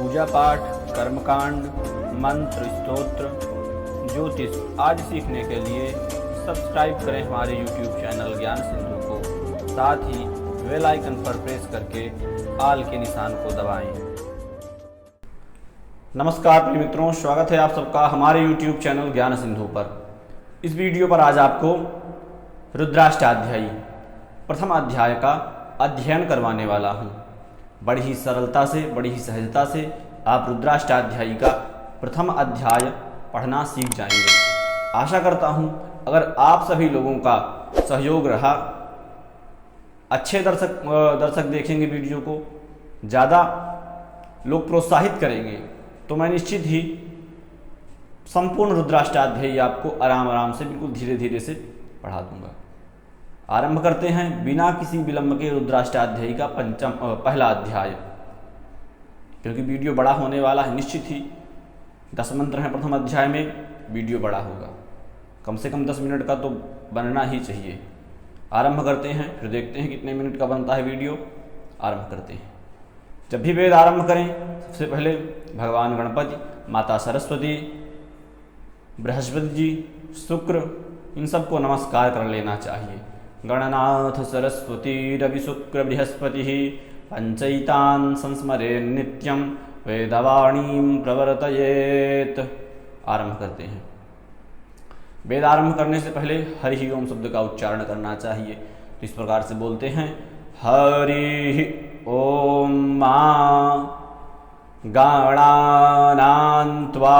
पूजा पाठ, कर्मकांड, मंत्र, स्तोत्र, ज्योतिष आदि सीखने के लिए सब्सक्राइब करें हमारे YouTube चैनल ज्ञान सिंधु को। साथ ही बेल आइकन पर प्रेस करके आल के निशान को दबाएं। नमस्कार प्रिय मित्रों, स्वागत है आप सबका हमारे YouTube चैनल ज्ञान सिंधु पर। इस वीडियो पर आज आपको रुद्राष्टाध्यायी प्रथम अध्याय का अध्ययन करवाने वाला हूँ। बड़ी ही सरलता से, बड़ी ही सहजता से आप रुद्राष्टाध्यायी का प्रथम अध्याय पढ़ना सीख जाएंगे। आशा करता हूँ अगर आप सभी लोगों का सहयोग रहा, अच्छे दर्शक देखेंगे वीडियो को, ज़्यादा लोग प्रोत्साहित करेंगे, तो मैं निश्चित ही संपूर्ण रुद्राष्टाध्यायी आपको आराम से बिल्कुल धीरे धीरे से पढ़ा दूंगा। आरंभ करते हैं बिना किसी विलंब के रुद्राष्टाध्यायी का पहला अध्याय। क्योंकि वीडियो बड़ा होने वाला है, निश्चित ही 10 मंत्र हैं प्रथम अध्याय में, वीडियो बड़ा होगा, कम से कम 10 मिनट का तो बनना ही चाहिए। आरंभ करते हैं, फिर देखते हैं कितने मिनट का बनता है वीडियो। आरंभ करते हैं। जब भी वेद आरंभ करें, सबसे पहले भगवान गणपति, माता सरस्वती, बृहस्पति जी, शुक्र, इन सबको नमस्कार कर लेना चाहिए। गणनाथ सरस्वती रवि शुक्र बृहस्पति पंचैतान संस्मरे नित्यम वेदवाणी प्रवर्तयेत। आरंभ करते हैं। वेद आरंभ करने से पहले हरि ओम शब्द का उच्चारण करना चाहिए। तो इस प्रकार से बोलते हैं, हरि ओम मा गणानान्त्वा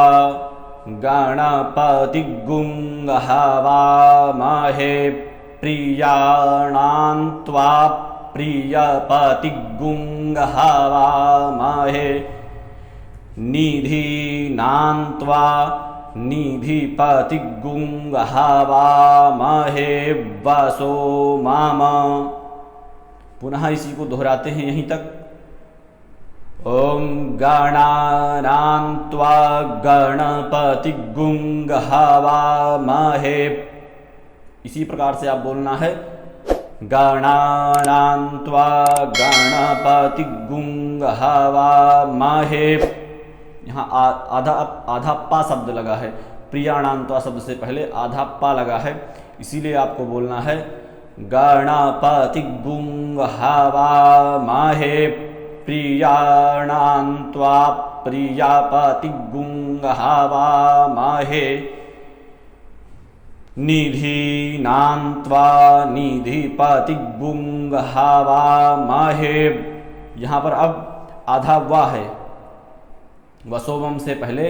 गणपतिगुं हवामहे प्रियाणान्त्वा प्रियपतिगुं हवामहे निधीनान्त्वा निधिपतिगुं हवामहे वसो मम। पुनः इसी को दोहराते हैं यहीं तक। ओम गणानान्त्वा गणपतिगुं हवामहे। इसी प्रकार से आप बोलना है, गणानान्त्वा गणपतिगुं हवामहे। यहाँ आधा पा शब्द लगा है, प्रियाणान्त्वा शब्द से पहले आधा पा लगा है, इसीलिए आपको बोलना है गणपतिगुं हवामहे प्रियाणान्त्वा प्रियपतिगुं हवामहे निधीनान्त्वा निधिपतिगुं हवामहे। यहाँ पर अब आधा वा है, वसोवम से पहले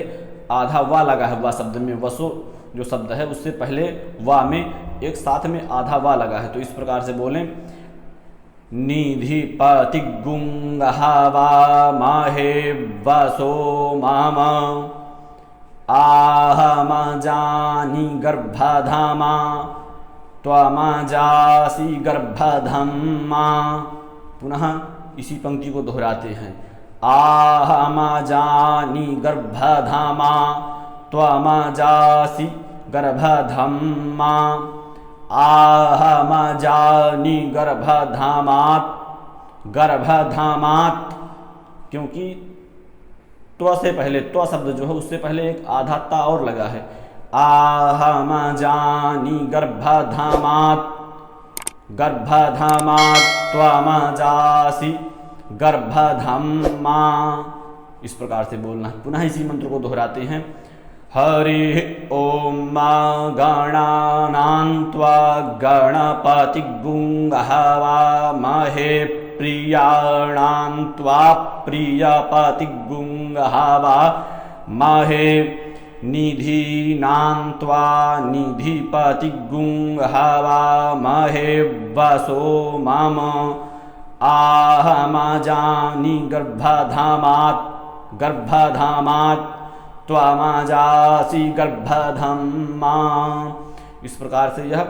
आधा वा लगा है। वा शब्द में वसो जो शब्द है उससे पहले वा में एक साथ में आधा वा लगा है। तो इस प्रकार से बोलें, निधिपतिगुं हवामहे वसो मम आहमजानि गर्भधामा त्वमजासि गर्भधम्मा। पुनः इसी पंक्ति को दोहराते हैं, आहमजानि गर्भधामा त्वमजासि गर्भधम्मा। आहमजानि गर्भधामात्, गर्भधामात् क्योंकि त्व से पहले, त्व शब्द जो है उससे पहले एक आधा ता और लगा है। आहमजानि गर्भधामात्, गर्भधामात् त्वमजासि गर्भधम्मा। इस प्रकार से बोलना है। पुनः इसी मंत्र को दोहराते हैं, हरि ओम मा गणानान्त्वा गणपतिगुं हवामहे प्रियाणान्त्वा प्रियपतिगुं हवामहे निधीनान्त्वा निधिपतिगुं हवामहे वसो मम आहमजानि गर्भधामात्, गर्भधामात् त्वमजासि गर्भधम्मा। इस प्रकार से यह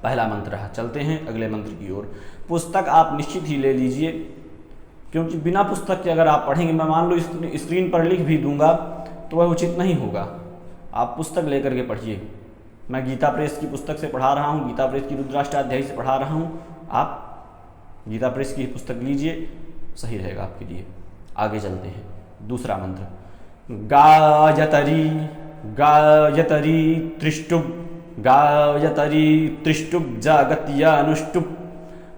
पहला मंत्र है। चलते हैं अगले मंत्र की ओर। पुस्तक आप निश्चित ही ले लीजिए, क्योंकि बिना पुस्तक के अगर आप पढ़ेंगे, मैं मान लो स्क्रीन पर लिख भी दूंगा तो वह उचित नहीं होगा। आप पुस्तक लेकर के पढ़िए। मैं गीता प्रेस की पुस्तक से पढ़ा रहा हूँ, गीता प्रेस की रुद्राष्टाध्यायी से पढ़ा रहा हूँ। आप गीता प्रेस की पुस्तक लीजिए, सही रहेगा आपके लिए। आगे चलते हैं। दूसरा मंत्र, गायतरी गायतरी त्रिष्टुप गायतरी त्रिष्टुप जागत्यानुष्टुप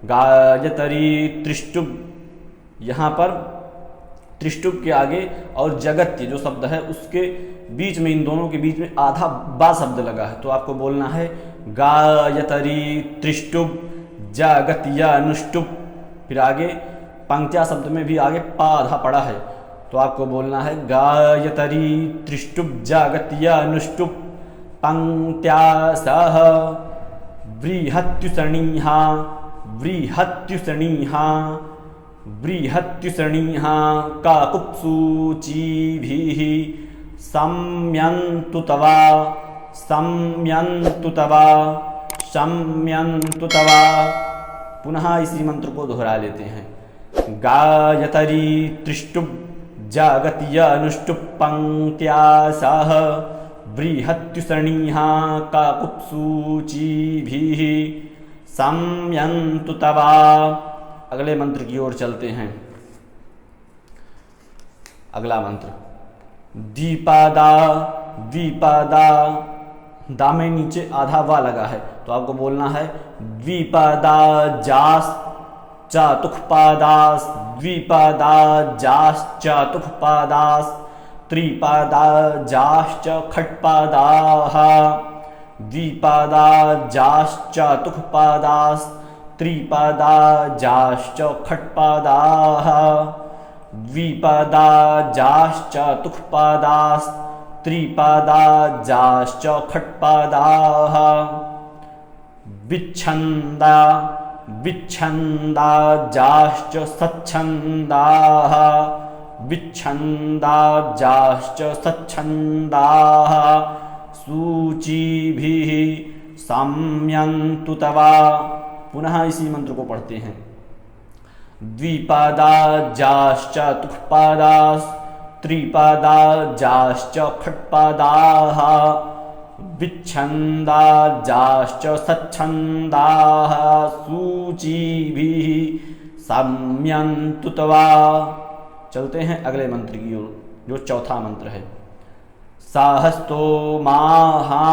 गायतरी त्रिष्टुप। यहाँ पर त्रिष्टुप के आगे और जगत्य जो शब्द है उसके बीच में, इन दोनों के बीच में आधा बा शब्द लगा है, तो आपको बोलना है गायतरी त्रिष्टुप जागत्यानुष्टुप। फिर आगे पंक्त्या शब्द में भी आगे पा आधा पड़ा है, तो आपको बोलना है गायतरी त्रिष्टुप जागत्यानुष्टुप पंक्त्या सह बृहत्युसणीहा बृहत्युसणीहा बृहत्युसणीहा काकुत्सूचीभिः सम्यन्तु तवा सम्यन्तु तवा सम्यन्तु तवा। पुनः इसी मंत्र को दोहरा लेते हैं, गायतरी त्रिष्टुप जागत्यानुष्टुप पंक्त्या सह बृहत्युसणीहा काकुत्सूचीभिः सम्यन्तु तवा। अगले मंत्र की ओर चलते हैं। अगला मंत्र, द्विपादा द्विपादा, दा में नीचे आधा वा लगा है, तो आपको बोलना है द्विपादा जास चातुखपादास द्विपादा जास चातुखपादास त्रिपादा जाश्च खट्पादाः द्विपादा जाश्च चातुखपादास त्रिपादा जाश्च खट्पादाः द्विपादा जाश्च चातुखपादास त्रिपादा जाश्च खट्पादाः। विच्छन्दा विच्छन्दा जाश्च सच्छन्दाः विच्छन्दा जाश्च सच्छन्दाः सूचीभिः सम्यन्तु तवा। पुनः इसी मंत्र को पढ़ते हैं, द्विपादा जाश्च तुखपादास त्रिपादा जाश्च खट्पादाः विच्छन्दा जाश्च सच्छन्दाः सूचीभिः सम्यन्तु तवा। चलते हैं अगले मंत्र की ओर, जो चौथा मंत्र है, साहस्तो माहा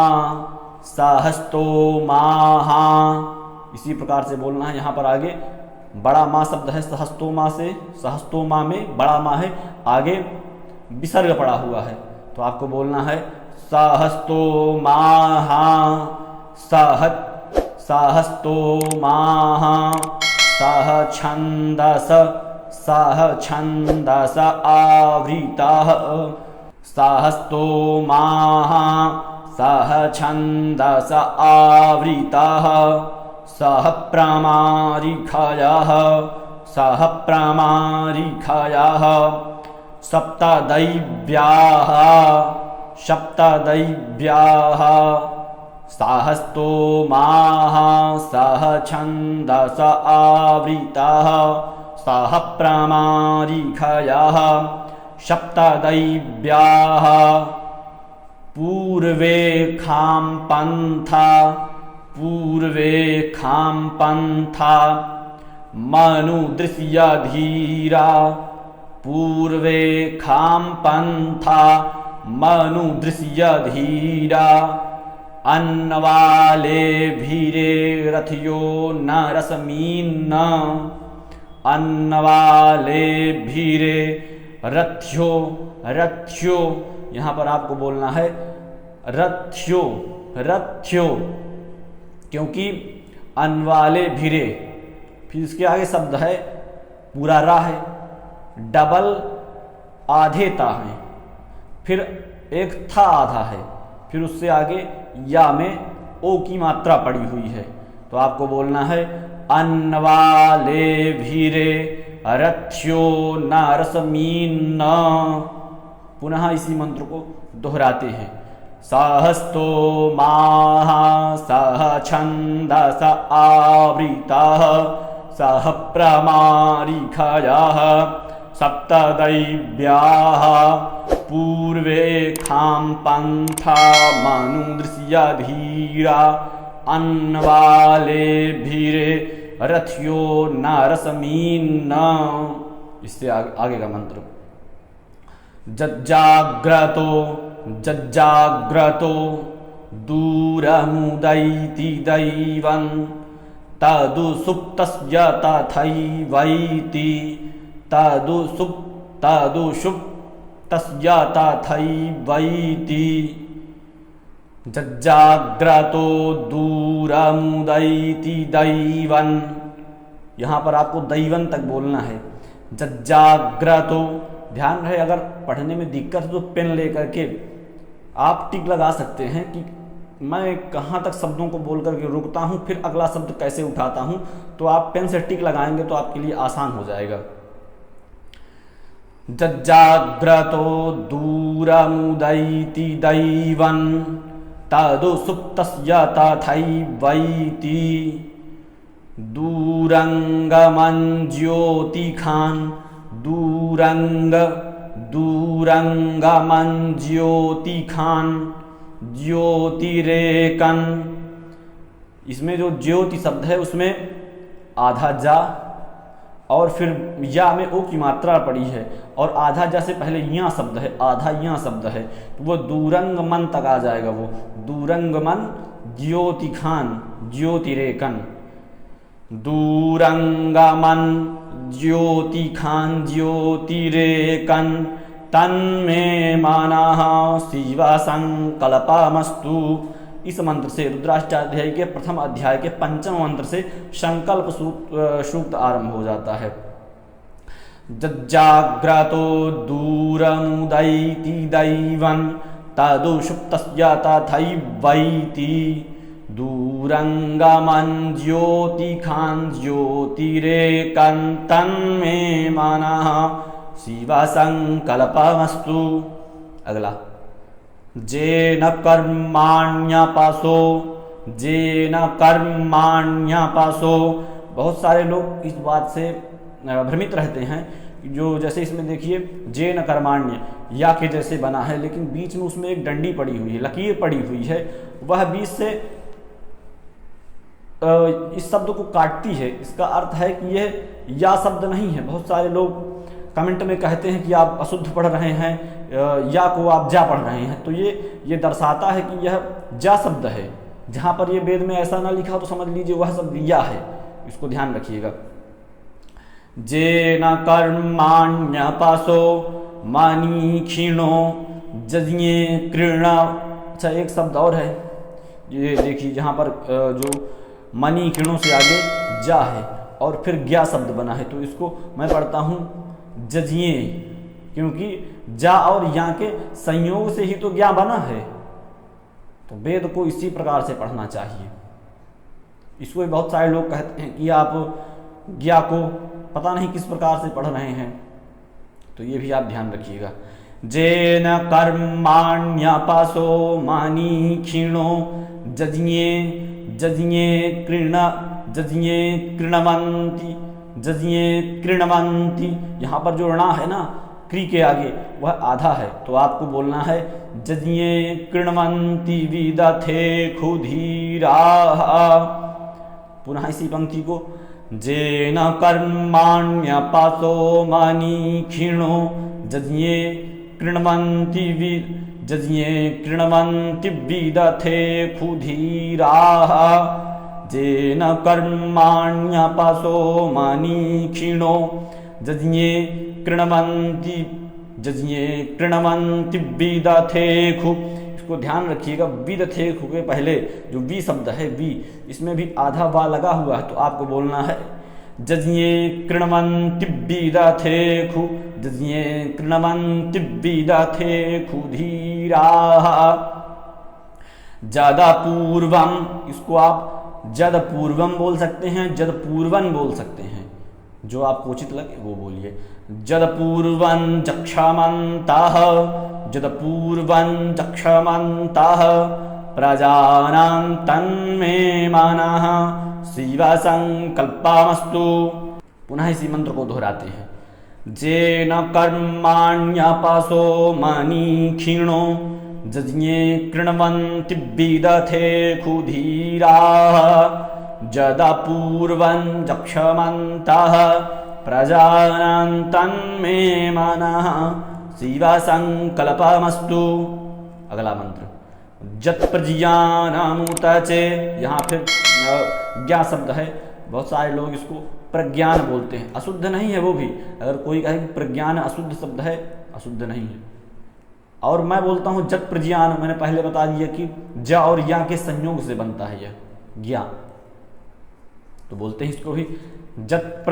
साहस्तो माहा। इसी प्रकार से बोलना है। यहाँ पर आगे बड़ा माँ शब्द है सहस्तो माँ से, सहस्तो माँ में बड़ा माँ है, आगे विसर्ग पड़ा हुआ है, तो आपको बोलना है सहस्तो माहा सहस्तो माहा सह छन्दस सह छन्दस आवृतः सहस्तो माहा सह छन्दस आवृतः सह प्रामारिखयः सह प्रामारिखयः सप्तदैव्याः सप्तदैव्याः साहस्तो माहा सह छन्दस आवृतः सह प्रामारिखयः सप्तदैव्याः पूर्वे खां पंथा पूर्वे खां पंथा मनुदृश्य धीरा पूर्वे खां पंथा मनुदृश्य धीरा अन्नवाले भीरे रथयो न रसमीन अन्नवाले भीरे रथ्यो रथ्यो। यहाँ पर आपको बोलना है रथ्यो रथ्यो, क्योंकि अनवाले भीरे, फिर इसके आगे शब्द है पूरा रा है, डबल आधे ता है, फिर एक था आधा है, फिर उससे आगे या में ओ की मात्रा पड़ी हुई है, तो आपको बोलना है अन्नवाले भीरे रथ्यो न रसमीन। पुनः इसी मंत्र को दोहराते हैं, सहस्तो माहा सह छन्दस आवृतः सह प्रमारिखयः सप्तदैव्याः पूर्वे खां पंथा मनुदृश्य धीरा अन्नवाले भीरे रथ्यो न रसमीन। इससे आगे का मंत्र, जज्जाग्रतो जज्जाग्रतो दूरमुदैति दैवं तदुसुप्तस्य तथैवैति तदुसुप्तस्य तथैवैति जज्जाग्रतो दूरमुदैति दैवं। यहाँ पर आपको दैवन तक बोलना है। जज्जाग्रतो, ध्यान रहे अगर पढ़ने में दिक्कत है तो पेन लेकर के आप टिक लगा सकते हैं कि मैं कहाँ तक शब्दों को बोल करके रुकता हूँ, फिर अगला शब्द कैसे उठाता हूँ। तो आप पेन से टिक लगाएंगे तो आपके लिए आसान हो जाएगा। जज्जाग्रतो दूरमुदैति दैवं तदुसुप्तस्य तथैवैति दूरंगमं ज्योतिखान् दूरंगमं ज्योतिखान् ज्योतिरेकन्। इसमें जो ज्योति शब्द है उसमें आधा जा और फिर या में ओ की मात्रा पड़ी है और आधा जा से पहले या शब्द है, आधा या शब्द है, तो वो दूरंगमन तक आ जाएगा। वो दूरंगमन ज्योतिखान ज्योतिरेकन। दूरंगमन ज्योतिखान ज्योतिरेकन तन्मे मनः शिव संकल्पमस्तु। इस मंत्र से रुद्राष्टाध्यायी के प्रथम अध्याय के पंचम मंत्र से संकल्प सूक्त आरंभ हो जाता है। जज्जाग्रतो दूरमुदैति दैवं तदुसुप्तस्य तथैवैति दूरंगमं ज्योतिखान् ज्योतिरेकं तन्मे मनः शिव संकल्पमस्तु। अगला जेन कर्माण्यपासो। बहुत सारे लोग इस बात से भ्रमित रहते हैं जो जैसे इसमें देखिए जेन कर्माण्य या के जैसे बना है, लेकिन बीच में उसमें एक डंडी पड़ी हुई है, लकीर पड़ी हुई है, वह बीच से इस शब्द को काटती है। इसका अर्थ है कि यह या शब्द नहीं है। बहुत सारे लोग कमेंट में कहते हैं कि आप अशुद्ध पढ़ रहे हैं, या को आप जा पढ़ रहे हैं, तो ये दर्शाता है कि यह जा शब्द है। जहाँ पर ये वेद में ऐसा ना लिखा तो समझ लीजिए वह शब्द या है। इसको ध्यान रखिएगा। जेन कर्माण्यपासो मानीक्षीणो जज्ञे कृणा। अच्छा, एक शब्द और है, ये देखिए जहाँ पर जो मनी किरणों से आगे जा है और फिर ज्ञा शब्द बना है, तो इसको मैं पढ़ता हूँ जजिए, क्योंकि जा और या के संयोग से ही तो ज्ञा बना है। तो वेद को इसी प्रकार से पढ़ना चाहिए। इसको भी बहुत सारे लोग कहते हैं कि आप ज्ञा को पता नहीं किस प्रकार से पढ़ रहे हैं, तो ये भी आप ध्यान रखिएगा। जेन कर्माण्यपासो मानीक्षीणो जज्ञे कृणवंती। यहाँ पर जो णा है ना क्री के आगे वह आधा है, तो आपको बोलना है जज्ञे कृणवंती विदथे क्षुधीराः। पुनः इसी पंक्ति को जेन कर्माण्यपासो मानीक्षीणो जज्ञे कृणवंती विदथे क्षुधीराः। जेन कर्माण्यपासो मानीक्षीणो जज्ञे कृणवंती विदथे क्षु। इसको ध्यान रखिएगा, विदथे क्षु के पहले जो वी शब्द है वी, इसमें भी आधा वा लगा हुआ है, तो आपको बोलना है जज्ञे कृणवंती विदथे क्षु जज्ञे कृणवंती विदथे क्षुधीराः। जदा पूर्वम, इसको आप जद पूर्वम बोल सकते हैं, जद पूर्वन बोल सकते हैं, जो आपको उचित लगे वो बोलिए। जद पूर्वं चक्षमन्तः प्रजानां तन्मे मनः शिव संकल्पमस्तु। पुनः इसी मंत्र को दोहराते हैं। जेन कर्माण्यपासो मानीक्षीणो जज्ञे कृणवंती विदथे क्षुधीराः। जदा पूर्वं चक्षमन्तः प्रजानां तन्मे मनः शिवा संकल्पमस्तु। अगला मंत्र जत प्रज्ञानामूत चे, यहाँ फिर ज्ञा शब्द है, बहुत सारे लोग इसको प्रज्ञान बोलते हैं, अशुद्ध नहीं है वो भी। अगर कोई कहे कि प्रज्ञान अशुद्ध शब्द है, अशुद्ध नहीं है। और मैं बोलता हूँ जत प्रज्ञान, मैंने पहले बता दिया कि ज और या के संयोग से बनता है यह ज्ञा, तो बोलते हैं इसको भी जत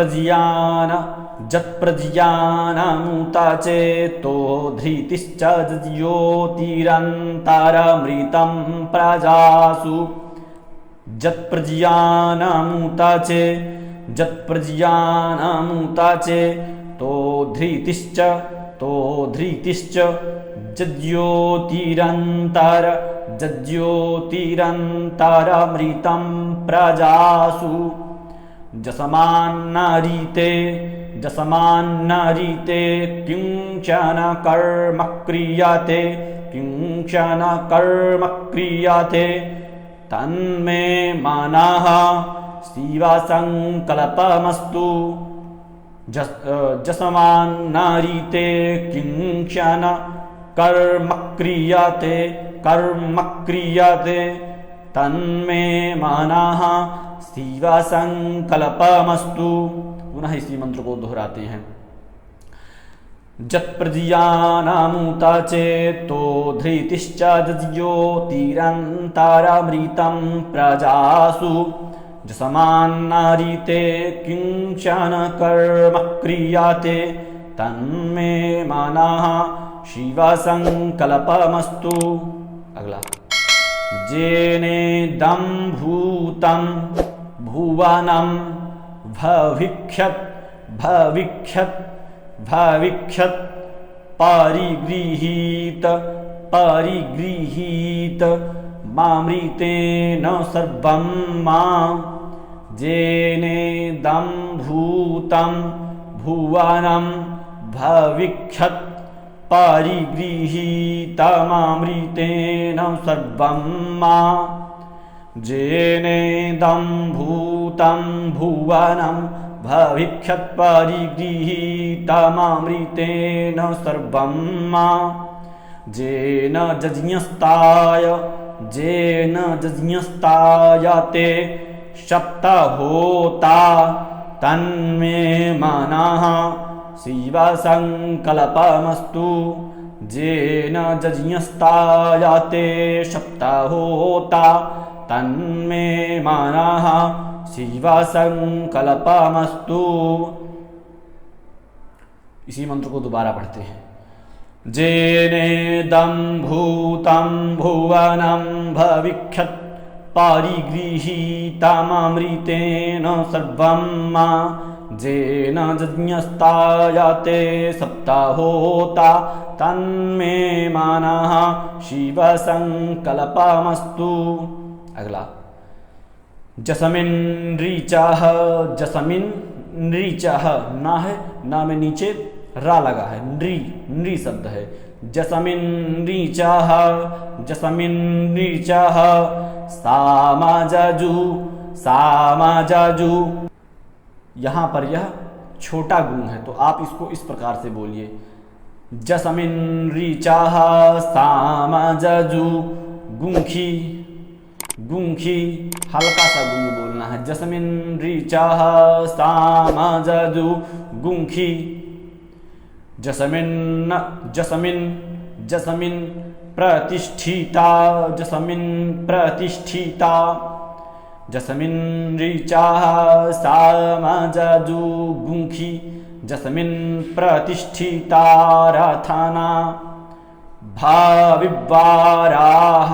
प्रज्ञानामूता चेतो धृतिश्च ज्योतिरन्तरमृतं प्रजासु। जत प्रज्ञानामूता चेतो धृतिश्च ज्योतिरन्तरमृतं प्रजासु। जसमान्नारीते किंचन कर्म क्रियते तन्मे मनः शिवा संकल्पमस्तु। जसमान्नारीते किंचन कर्म क्रियते तन्मे मनः शिवा संकल्पमस्तु। पुनः इसी मंत्र को दोहराते हैं। जत प्रज्ञानामूता चेतो धृतिश्च ज्योतिरन्तरमृतं प्रजासु। जसमान्नारीते किंचन कर्म क्रियते तन्मे मनः शिवा संकल्पमस्तु। अगला जेनेदं भूतं भुवनं भविष्यत् परिगृहीत मामृतेन सर्वं मां। जेनेदं भूतं भुवनं भविष्यत् परिगृहीतमामृतेन सर्वं मां। जेनेदं भूतं भुवनं भविष्यत् परिगृहीतमामृतेन सर्वं मां। जेन जज्ञस्तायते सप्तहोता तन्मे मनः शिवा संकल्पमस्तु। जेन जज्ञस्तायते सप्तहोता तन्मे मनः शिवा संकल्पमस्तु। इसी मंत्र को दोबारा पढ़ते हैं। जेनेदं भूतं भुवनं भविष्यत् परिगृहीतमामृतेन सर्वं मां। जेन जज्ञस्तायते सप्तहोता तन्मे मनः शिवा संकल्पमस्तु। अगला जसमिन ऋचः ना है, ना में नीचे रा लगा है, नृ शब्द है। जसमिन ऋचः सामाजु। यहाँ पर यह छोटा गुण है, तो आप इसको इस प्रकार से बोलिए। जसमिन ऋचः सामाजु गुंखी हल्का सा गुंग बोलना है। जसमिन ऋचः सामाजु गुंखी। जसमिन प्रतिष्ठिता। जसमिन ऋचः सामाजु गुंखी। जसमिन प्रतिष्ठिता रथना भाविवाराः।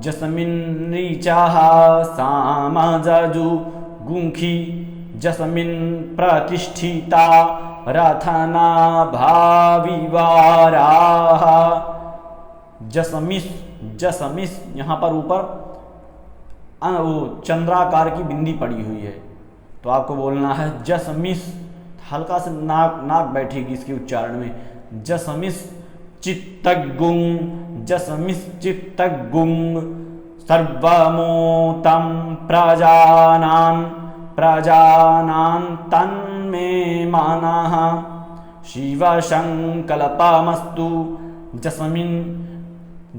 जसमिन ऋचः सामाजु गुंखी। जसमिन प्रतिष्ठिता रथना भाविवाराः। जसमिस यहाँ पर ऊपर वो चंद्राकार की बिंदी पड़ी हुई है, तो आपको बोलना है जसमिस। हल्का से नाक बैठेगी इसके उच्चारण में। जसमिस चित्तगुं जसमिश्चित्तगुं सर्वमोतं प्रजानां तन्मे मानः शिवसङ्कल्पमस्तु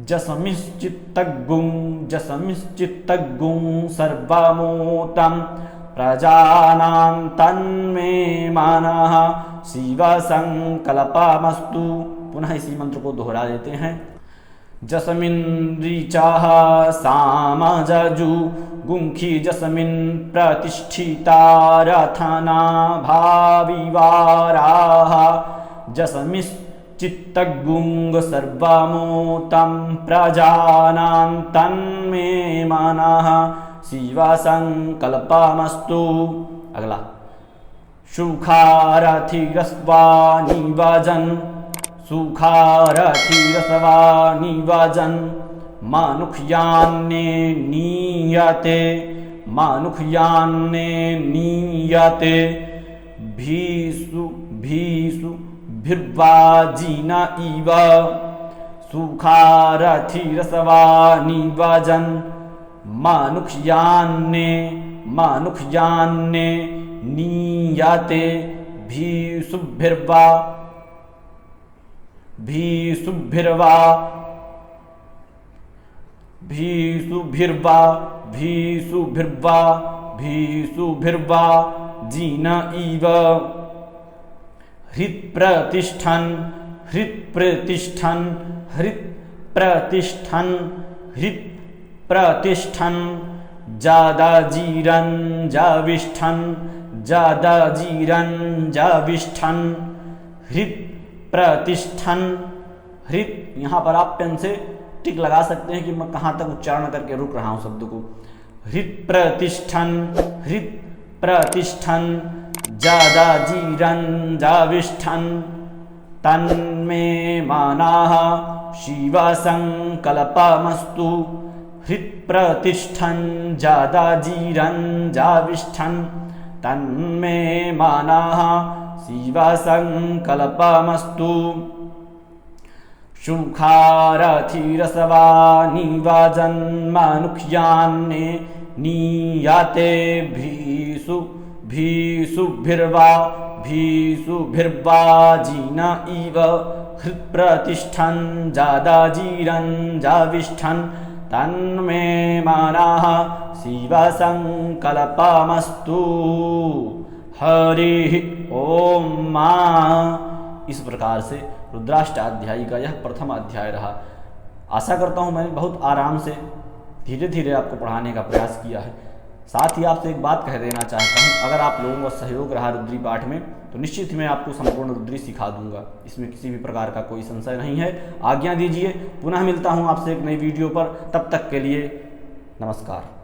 जसमिश्चित्तगुं सर्वमोतं प्रजानां तन्मे मानः शिवसङ्कल्पमस्तु। पुनः इसी मंत्र को दोहरा देते हैं। जस्मिन् ऋचाः सामजजु गुंखि जस्मिन् प्रतिष्ठिता रथना भाविवाराः जस्मिश्चित्तगुं सर्वमोतं प्रजानां तन्मे मनः शिवसङ्कल्पमस्तु। अगला सुखारथिरस्वानिवजन् सुखारथिरस्वानिवजन् मानुष्यान्ने नीयते भीषुभिर्वाजिन इव सुखारथिरस्वानिवजन् मानुष्यान्ने नीयते भीषुभिर्वा जिन इव हृत्प्रतिष्ठन् जादाजीरञ्जाविष्ठन् हृत्प्रतिष्ठन्। हृत यहाँ पर आप पेन से टिक लगा सकते हैं कि मैं कहाँ तक उच्चारण करके रुक रहा हूँ शब्द को। हृत्प्रतिष्ठन् जादाजीरञ्जाविष्ठन् तन्मे मनः शिवसङ्कल्पमस्तु। हृत्प्रतिष्ठन् जादाजीरञ्जाविष्ठन् तन्मे मनः शिवसङ्कल्पमस्तु। सुखारथिरस्वानिवजन् मानुष्यान्ने नीयते भीषुभिर्वाजिन इव हृत्प्रतिष्ठन् जादाजीरञ्जाविष्ठन् तन्मे मनः शिवसङ्कल्पमस्तु। हरिः ओम मां। इस प्रकार से रुद्राष्टाध्यायी का यह प्रथम अध्याय रहा। आशा करता हूँ मैंने बहुत आराम से धीरे धीरे आपको पढ़ाने का प्रयास किया है। साथ ही आपसे एक बात कह देना चाहता हूँ, अगर आप लोगों का सहयोग रहा रुद्री पाठ में तो निश्चित ही मैं आपको संपूर्ण रुद्री सिखा दूंगा, इसमें किसी भी प्रकार का कोई संशय नहीं है। आज्ञा दीजिए, पुनः मिलता हूँ आपसे एक नई वीडियो पर। तब तक के लिए नमस्कार।